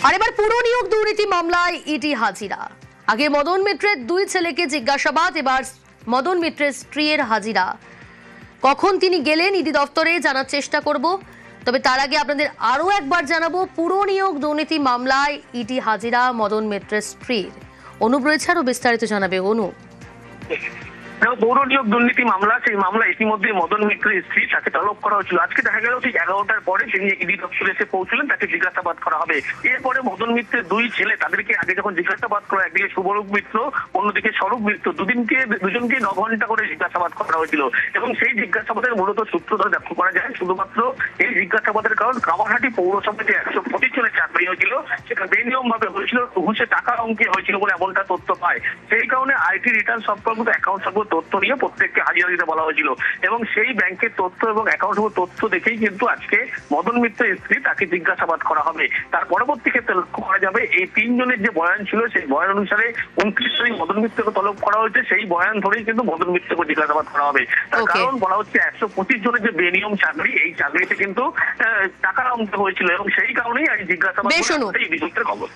আর এবার পুরো নিয়োগ দুর্নীতি মামলায় ইডি হাজিরা। আগে মদন মিত্রের দুই ছেলেকে জিজ্ঞাসাবাদ, এবার মদন মিত্রের স্ত্রীর হাজিরা। কখন তিনি গেলেন ইডি দপ্তরে জানার চেষ্টা করব, তবে তার আগে আপনাদের আরো একবার জানাবো পুরো নিয়োগ দুর্নীতি মামলায় ইডি হাজিরা মদন মিত্রের স্ত্রীর। অনুপ রয়েছে আরো বিস্তারিত জানাবে। অনুপ, পৌর নিয়োগ দুর্নীতি মামলা, সেই মামলা ইতিমধ্যে মদন মিত্রের স্ত্রী তাকে তলব করা হয়েছিল। আজকে দেখা গেল ঠিক 11টার পরে তিনি ইডি দপ্তরে এসে পৌঁছলেন, তাকে জিজ্ঞাসাবাদ করা হবে। এরপরে মদন মিত্রের দুই ছেলে, তাদেরকে আগে যখন জিজ্ঞাসাবাদ করা, একদিকে শুভরূপ মিত্র, অন্যদিকে স্বরূপ মিত্র, দুজনকে 9 ঘন্টা করে জিজ্ঞাসাবাদ করা হয়েছিল। এবং সেই জিজ্ঞাসাবাদের মূলত সূত্র ধরে লক্ষ্য করা যায় শুধুমাত্র এই জিজ্ঞাসাবাদের কারণ কামারহাটি পৌরসভাতে 125 জনের চাকরি হয়েছিল, সেটা বেনিয়ম ভাবে হয়েছিল, ঘুষে টাকা অঙ্কে হয়েছিল বলে এমনটা তথ্য পায়। সেই কারণে আইটি রিটার্ন সংক্রান্ত অ্যাকাউন্ট সংক্রান্ত তথ্য নিয়ে প্রত্যেককে হাজিরা দিতে বলা হয়েছিল। এবং সেই ব্যাংকের তথ্য এবং অ্যাকাউন্ট তথ্য দেখেই কিন্তু আজকে মদন মিত্রের স্ত্রী তাকে জিজ্ঞাসাবাদ করা হবে। তার পরবর্তী ক্ষেত্রে লক্ষ্য করা যাবে এই 3 জনের যে বয়ান ছিল, সেই বয়ান অনুসারে 29 তারিখ মদন মিত্রকে তলব করা হয়েছে। সেই বয়ান ধরেই কিন্তু মদন মিত্রকে জিজ্ঞাসাবাদ করা হবে। তার কারণ বলা হচ্ছে 125 জনের যে বেনিয়ম চাকরি, এই চাকরিতে কিন্তু টাকার অঙ্ক হয়েছিল এবং সেই কারণেই আজ জিজ্ঞাসাবাদ এই বিষয়টার খবর।